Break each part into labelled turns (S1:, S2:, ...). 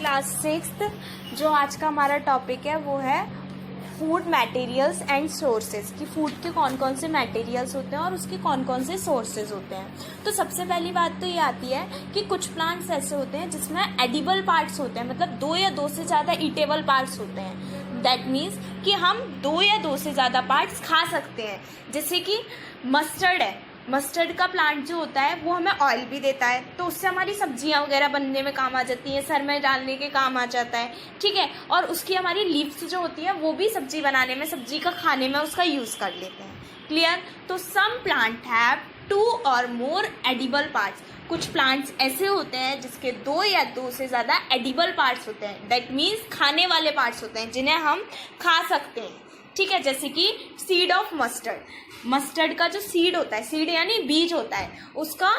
S1: Class 6th। जो आज का हमारा टॉपिक है वो है फूड मटेरियल्स एंड सोर्सेज, कि फूड के कौन कौन से मटेरियल्स होते हैं और उसके कौन कौन से सोर्सेज होते हैं। तो सबसे पहली बात तो ये आती है कि कुछ प्लांट्स ऐसे होते हैं जिसमें एडिबल पार्ट्स होते हैं, मतलब 2 या 2 से ज़्यादा ईटेबल पार्ट्स होते हैं। दैट मीन्स कि हम 2 या 2 से ज़्यादा पार्ट्स खा सकते हैं। जैसे कि मस्टर्ड है, मस्टर्ड का प्लांट जो होता है वो हमें ऑयल भी देता है, तो उससे हमारी सब्जियां वगैरह बनने में काम आ जाती हैं, सर में डालने के काम आ जाता है, ठीक है। और उसकी हमारी लीव्स जो होती हैं वो भी सब्जी बनाने में, सब्जी का खाने में उसका यूज़ कर लेते हैं। क्लियर। तो सम प्लांट हैव 2 और मोर एडिबल पार्ट्स। कुछ प्लांट्स ऐसे होते हैं जिसके 2 या 2 से ज़्यादा एडिबल पार्ट्स होते हैं। दैट मीन्स खाने वाले पार्ट्स होते हैं जिन्हें हम खा सकते हैं, ठीक है। जैसे कि सीड ऑफ मस्टर्ड, मस्टर्ड का जो सीड होता है, सीड यानी बीज होता है, उसका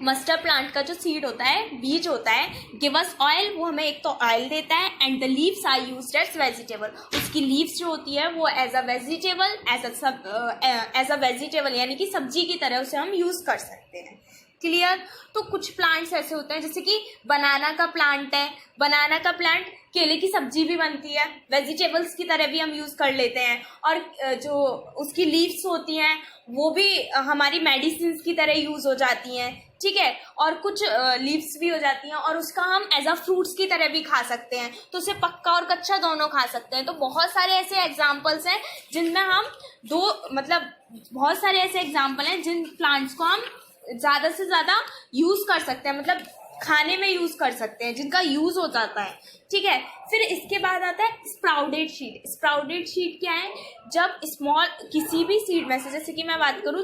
S1: मस्टर्ड प्लांट का जो सीड होता है, बीज होता है, गिव अस ऑयल, वो हमें एक तो ऑयल देता है। And the leaves are used as vegetable, उसकी लीव्स जो होती है वो as a vegetable, as a vegetable यानी कि सब्जी की तरह उसे हम यूज कर सकते हैं। क्लियर। तो कुछ प्लांट्स ऐसे होते हैं जैसे कि बनाना का प्लांट है, बनाना का प्लांट केले की सब्जी भी बनती है, वेजिटेबल्स की तरह भी हम यूज़ कर लेते हैं। और जो उसकी लीव्स होती हैं वो भी हमारी मेडिसिन की तरह यूज़ हो जाती हैं, ठीक है। और कुछ लीव्स भी हो जाती हैं और उसका हम एज अ फ्रूट्स की तरह भी खा सकते हैं, तो उसे पक्का और कच्चा दोनों खा सकते हैं। तो बहुत सारे ऐसे एग्जाम्पल्स हैं जिनमें हम बहुत सारे ऐसे एग्जाम्पल हैं जिन प्लांट्स को हम ज़्यादा से ज़्यादा यूज़ कर सकते हैं, मतलब खाने में यूज़ कर सकते हैं, जिनका यूज़ हो जाता है, ठीक है। फिर इसके बाद आता है स्प्राउडेड सीड। स्प्राउडेड सीड क्या है? जब स्मॉल किसी भी सीड में से, जैसे कि मैं बात करूँ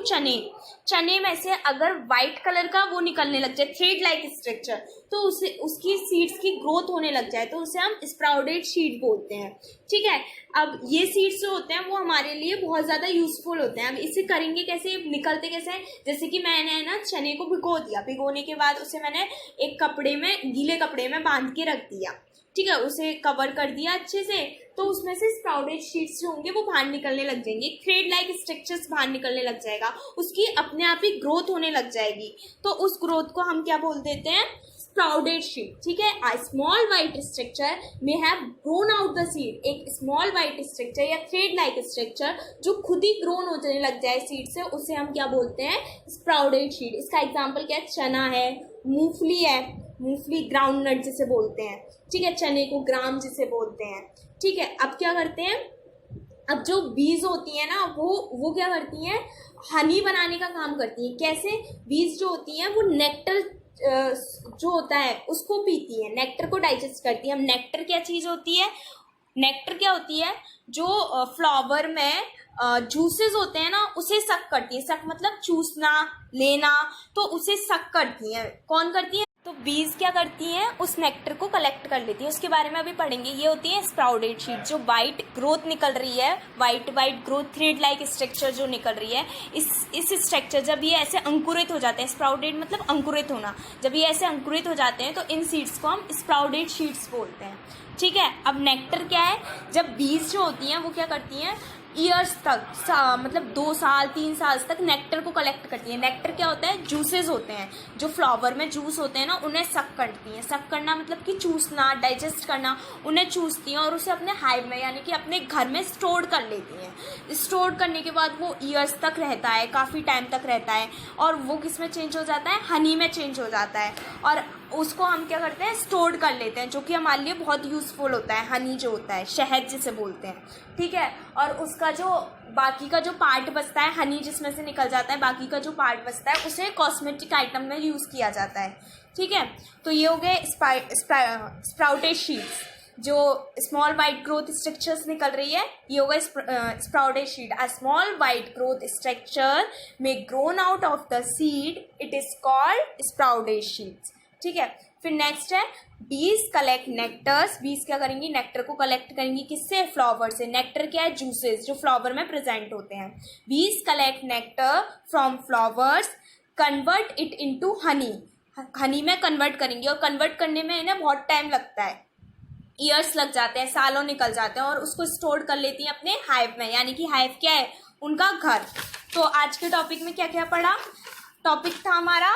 S1: चने में से अगर वाइट कलर का वो निकलने लग जाए, थ्रेड लाइक स्ट्रक्चर, तो उसे उसकी सीड्स की ग्रोथ होने लग जाए तो उसे हम स्प्राउडेड सीड बोलते हैं, ठीक है। अब ये सीड्स जो होते हैं वो हमारे लिए बहुत ज़्यादा यूजफुल होते हैं। अब इसे करेंगे कैसे, निकलते कैसे हैं? जैसे कि मैंने ना चने को भिगो दिया, भिगोने के बाद उसे मैंने एक कपड़े में, गीले कपड़े में बांध के रख दिया, ठीक है, उसे कवर कर दिया अच्छे से, तो उसमें से स्प्राउडेड सीड्स जो होंगे वो बाहर निकलने लग जाएंगे, थ्रेड लाइक स्ट्रक्चर्स बाहर निकलने लग जाएगा, उसकी अपने आप ही ग्रोथ होने लग जाएगी। तो उस ग्रोथ को हम क्या बोल देते हैं? स्प्राउडेड सीड, ठीक है। अ small white structure may have grown out the seed. एक स्मॉल वाइट स्ट्रक्चर या थ्रेड लाइक स्ट्रक्चर जो खुद ही ग्रोन होने लग जाए सीड से, उसे हम क्या बोलते हैं? स्प्राउडेड सीड। इसका एग्जाम्पल क्या है? चना है, मूंगफली है, मूंगफली ग्राउंड नट जिसे बोलते हैं, ठीक है, चने को ग्राम जिसे बोलते हैं, ठीक है। अब क्या करते हैं, अब जो बीज होती है ना वो क्या करती हैं? हनी बनाने का काम करती हैं। कैसे? बीज जो होती हैं वो नेक्टर जो होता है उसको पीती है, नेक्टर को डाइजेस्ट करती है। हम नेक्टर क्या चीज़ होती है? नेक्टर क्या होती है? जो फ्लावर में जूसेस होते हैं ना उसे सक करती है। सक मतलब चूसना, लेना, तो उसे सक करती हैं। कौन करती है? तो बीज क्या करती हैं? उस नेक्टर को कलेक्ट कर लेती है। उसके बारे में अभी पढ़ेंगे। ये होती है स्प्राउडेड सीड, जो वाइट ग्रोथ निकल रही है, white growth, thread like structure जो निकल रही है, इस स्ट्रक्चर जब ये ऐसे अंकुरित हो जाते हैं, स्प्राउडेड मतलब अंकुरित होना, जब ये ऐसे अंकुरित हो जाते हैं तो इन सीड्स को हम स्प्राउडेड सीड्स बोलते हैं, ठीक है। अब नेक्टर क्या है? जब बीज जो होती हैं वो क्या करती हैं? ईयर्स तक, मतलब 2 साल 3 साल तक नेक्टर को कलेक्ट करती है। नेक्टर क्या होता है? जूसेस होते हैं, जो फ्लावर में जूस होते हैं ना उन्हें सक करती हैं। सक करना मतलब कि चूसना, डाइजेस्ट करना, उन्हें चूसती हैं और उसे अपने हाइव में यानी कि अपने घर में स्टोर कर लेती हैं। स्टोर करने के बाद वो ईयर्स तक रहता है, काफ़ी टाइम तक रहता है, और वो किस में चेंज हो जाता है? हनी में चेंज हो जाता है, और उसको हम क्या करते हैं? स्टोर कर लेते हैं, जो कि हमारे लिए बहुत यूज़फुल होता है। हनी जो होता है, शहद जिसे बोलते हैं, ठीक है। और उसका जो बाकी का जो पार्ट बचता है, हनी जिसमें से निकल जाता है, बाकी का जो पार्ट बचता है उसे कॉस्मेटिक आइटम में यूज़ किया जाता है, ठीक है। तो ये हो गए स्प्राउटेड सीड्स, जो स्मॉल वाइट ग्रोथ स्ट्रक्चर्स निकल रही है, ये होगा sprouted seed. A small white growth structure में grown out of the seed, it is called sprouted seeds, ठीक है। फिर नेक्स्ट है बीज कलेक्ट नेक्टर्स। बीज क्या करेंगी? नेक्टर को कलेक्ट करेंगी। किससे? फ्लावर से। नेक्टर क्या है? जूसेस जो फ्लावर में प्रेजेंट होते हैं। बीज collect nectar from flowers, convert it into Honey. Honey में कन्वर्ट करेंगी, और कन्वर्ट करने में इन्हें बहुत टाइम लगता है, ईयर्स लग जाते हैं, सालों निकल जाते हैं, और उसको स्टोर कर लेती हैं अपने हाइव में, यानी कि हाइव क्या है? उनका घर। तो आज के टॉपिक में क्या क्या पढ़ा? टॉपिक था हमारा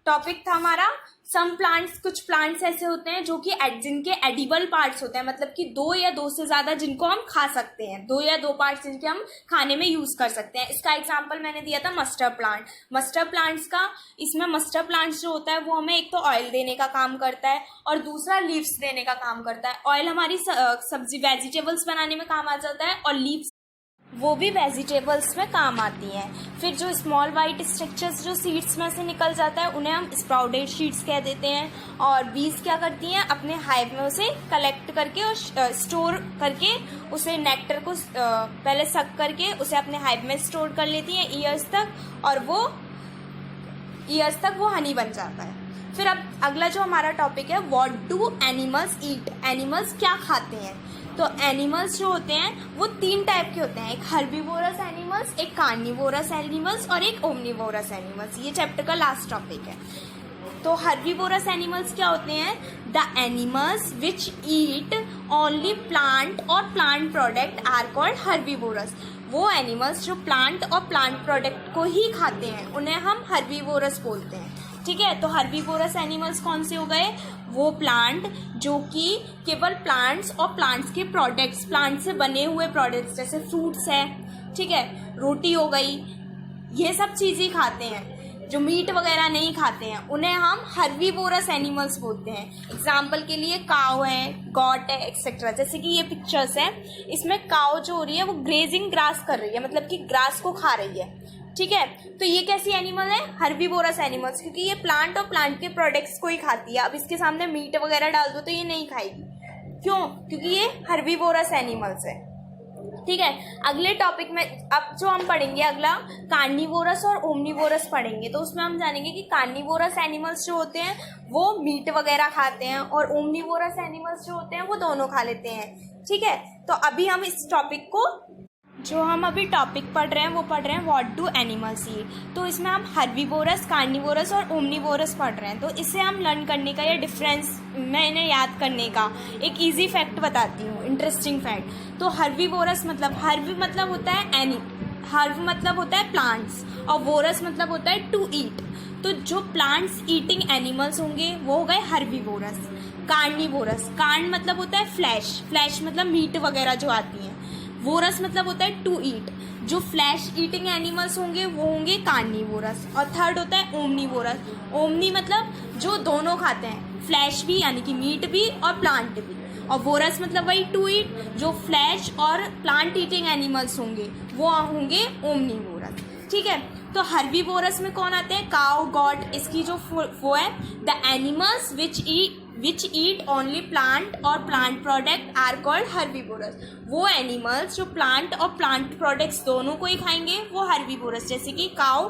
S1: टॉपिक था हमारा सम प्लांट्स। कुछ प्लांट्स ऐसे होते हैं जो कि जिनके एडिबल पार्ट्स होते हैं, मतलब कि 2 या 2 से ज्यादा जिनको हम खा सकते हैं, 2 या 2 पार्ट्स जिनके हम खाने में यूज कर सकते हैं। इसका एग्जांपल मैंने दिया था मस्टर्ड प्लांट। मस्टर्ड प्लांट्स का, इसमें मस्टर्ड प्लांट्स जो होता है वो हमें एक तो ऑयल देने का काम करता है और दूसरा लीव्स देने का काम करता है। ऑयल हमारी सब्जी वेजिटेबल्स बनाने में काम आ जाता है और लीव्स वो भी वेजिटेबल्स में काम आती हैं। फिर जो स्मॉल वाइट स्ट्रक्चर्स जो सीड्स में से निकल जाता है उन्हें हम स्प्राउटेड सीड्स कह देते हैं। और बीज क्या करती हैं, अपने हाइव में उसे कलेक्ट करके और स्टोर करके उसे नेक्टर को पहले सक करके उसे अपने हाइव में स्टोर कर लेती हैं ईयर्स तक, और वो ईयर्स तक वो हनी बन जाता है। फिर अब अगला जो हमारा टॉपिक है, what do animals eat, animals क्या खाते हैं। तो एनिमल्स जो होते हैं वो 3 टाइप के होते हैं, एक हर्बीवोरस एनिमल्स, एक कार्निवोरस एनिमल्स और एक ओमनीवोरस एनिमल्स। ये चैप्टर का लास्ट टॉपिक है। तो हर्बीवोरस एनिमल्स क्या होते हैं, the animals which eat only plant और plant product are called herbivorous. वो एनिमल्स जो प्लांट और प्लांट प्रोडक्ट को ही खाते हैं उन्हें हम हर्बीवोरस बोलते हैं। ठीक है, तो हर्बीवोरस एनिमल्स कौन से हो गए, वो प्लांट जो कि केवल प्लांट्स और प्लांट्स के प्रोडक्ट्स, प्लांट से बने हुए प्रोडक्ट्स जैसे फ्रूट्स है, ठीक है, रोटी हो गई, ये सब चीज़ें खाते हैं। जो मीट वगैरह नहीं खाते हैं उन्हें हम हर्बीवोरस एनिमल्स बोलते हैं। एग्जाम्पल के लिए काव है, गॉट है, एक्सेट्रा। जैसे कि ये पिक्चर्स है, इसमें काव जो हो रही है वो ग्रेजिंग ग्रास कर रही है, मतलब कि ग्रास को खा रही है। ठीक है, तो ये कैसी एनिमल है, हर्बीवोरस एनिमल्स, क्योंकि ये प्लांट और प्लांट के प्रोडक्ट्स को ही खाती है। अब इसके सामने मीट वगैरह डाल दो तो ये नहीं खाएगी, क्यों, क्योंकि ये हर्बीवोरस एनिमल्स है। ठीक है, अगले टॉपिक में अब जो हम पढ़ेंगे अगला कार्निवोरस और ओमनीवोरस पढ़ेंगे। तो उसमें हम जानेंगे कि कार्निवोरस एनिमल्स जो होते हैं वो मीट वगैरह खाते हैं और ओमनीवोरस एनिमल्स जो होते हैं वो दोनों खा लेते हैं। ठीक है, तो अभी हम इस टॉपिक को, जो हम अभी टॉपिक पढ़ रहे हैं वो पढ़ रहे हैं व्हाट डू एनिमल्स ईट। तो इसमें हम हर्बीवोरस, कार्निवोरस और ओमनीवोरस पढ़ रहे हैं। तो इसे हम लर्न करने का या डिफरेंस मैं इन्हें याद करने का एक इजी फैक्ट बताती हूँ, इंटरेस्टिंग फैक्ट। तो हर्बीवोरस मतलब, हर्बी मतलब होता है हर्ब मतलब होता है प्लांट्स और वोरस मतलब होता है टू ईट। तो जो प्लांट्स ईटिंग एनिमल्स होंगे वो हो गए हर्बीवोरस। कार्निवोरस, कार्न मतलब होता है फ्लैश, फ्लैश मतलब मीट वगैरह जो आती हैं। वोरस मतलब होता है टू ईट, जो फ्लैश ईटिंग एनिमल्स होंगे वो होंगे कार्निवोरस। और थर्ड होता है ओमनीवोरस। ओमनी मतलब जो दोनों खाते हैं, फ्लैश भी यानी कि मीट भी और प्लांट भी। और वोरस मतलब वही टू ईट, जो फ्लैश और प्लांट ईटिंग एनिमल्स होंगे वो होंगे ओमनीवोरस। ठीक है, तो हर्बीवोरस में कौन आते हैं, काउ, गॉट, इसकी जो वो है, the animals which eat only plant और plant product are called herbivorous. वो एनिमल्स जो प्लांट और प्लांट प्रोडक्ट्स दोनों को ही खाएंगे वो हर्बीवोरस। जैसे कि काउ,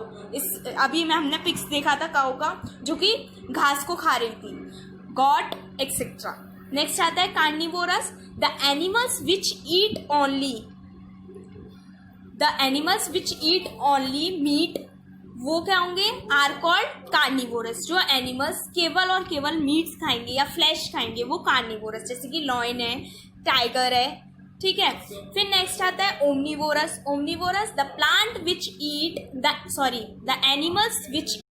S1: अभी में हमने पिक्स देखा था काउ का जो कि घास को खा रही थी, गॉट एक्सेट्रा। नेक्स्ट आता है carnivorous, the animals which eat only meat, वो क्या होंगे, आर कॉल्ड कार्निवोरस। जो एनिमल्स केवल और केवल मीट्स खाएंगे या फ्लैश खाएंगे वो कार्निवोरस, जैसे कि लॉयन है, टाइगर है। ठीक है, फिर नेक्स्ट आता है omnivorous. Omnivorous,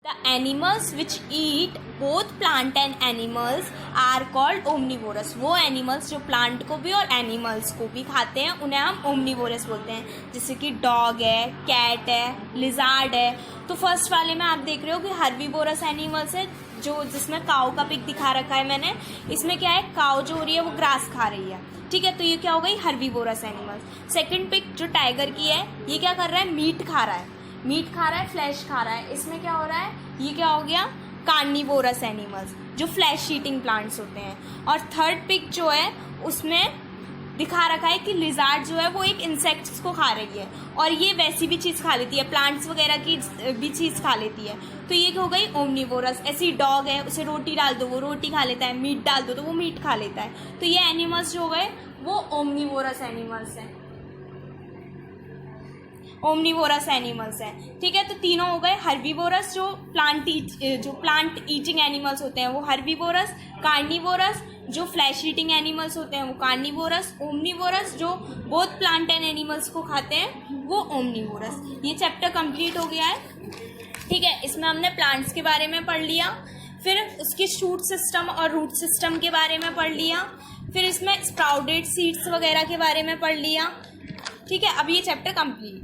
S1: the animals which eat both plant and animals are called omnivorous. वो एनिमल्स जो प्लांट को भी और एनिमल्स को भी खाते हैं उन्हें हम ओमनीवोरस बोलते हैं। जैसे कि डॉग है, कैट है, लिजार्ड है। तो फर्स्ट वाले में आप देख रहे हो कि हर्बीवोरस एनिमल्स है, जो जिसमें काऊ का पिक दिखा रखा है मैंने। इसमें क्या है, काऊ जो हो रही है वो ग्रास खा रही है। ठीक है, तो ये क्या हो गई, हर्बीवोरस एनिमल्स। सेकंड पिक जो टाइगर की है, ये क्या कर रहा है, मीट खा रहा है, फ्लैश खा रहा है। इसमें क्या हो रहा है, ये क्या हो गया, कार्निवोरस एनिमल्स जो फ्लैश ईटिंग प्लांट्स होते हैं। और थर्ड पिक जो है उसमें दिखा रखा है कि लिजार्ड जो है वो एक इंसेक्ट्स को खा रही है और ये वैसी भी चीज़ खा लेती है, प्लांट्स वगैरह की भी चीज़ खा लेती है। तो ये हो गई ओमनीवोरस। ऐसी डॉग है, उसे रोटी डाल दो वो रोटी खा लेता है, मीट डाल दो तो वो मीट खा लेता है। तो ये एनिमल्स जो हो गए वो ओमनीवोरस एनिमल्स हैं, ओमनीवोरस एनिमल्स हैं। ठीक है, तो तीनों हो गए हर्बीवोरस, जो प्लांट ईटिंग एनिमल्स होते हैं वो हर्बीवोरस, कार्निवोरस जो फ्लैश ईटिंग एनिमल्स होते हैं वो कार्निवोरस, ओमनीवोरस जो बोथ प्लांट एंड एनिमल्स को खाते हैं वो ओमनीवोरस। ये चैप्टर कंप्लीट हो गया है। ठीक है, इसमें हमने प्लांट्स के बारे में पढ़ लिया, फिर उसके शूट सिस्टम और रूट सिस्टम के बारे में पढ़ लिया, फिर इसमें स्प्राउटेड सीड्स वगैरह के बारे में पढ़ लिया। ठीक है, अब ये चैप्टर कंप्लीट।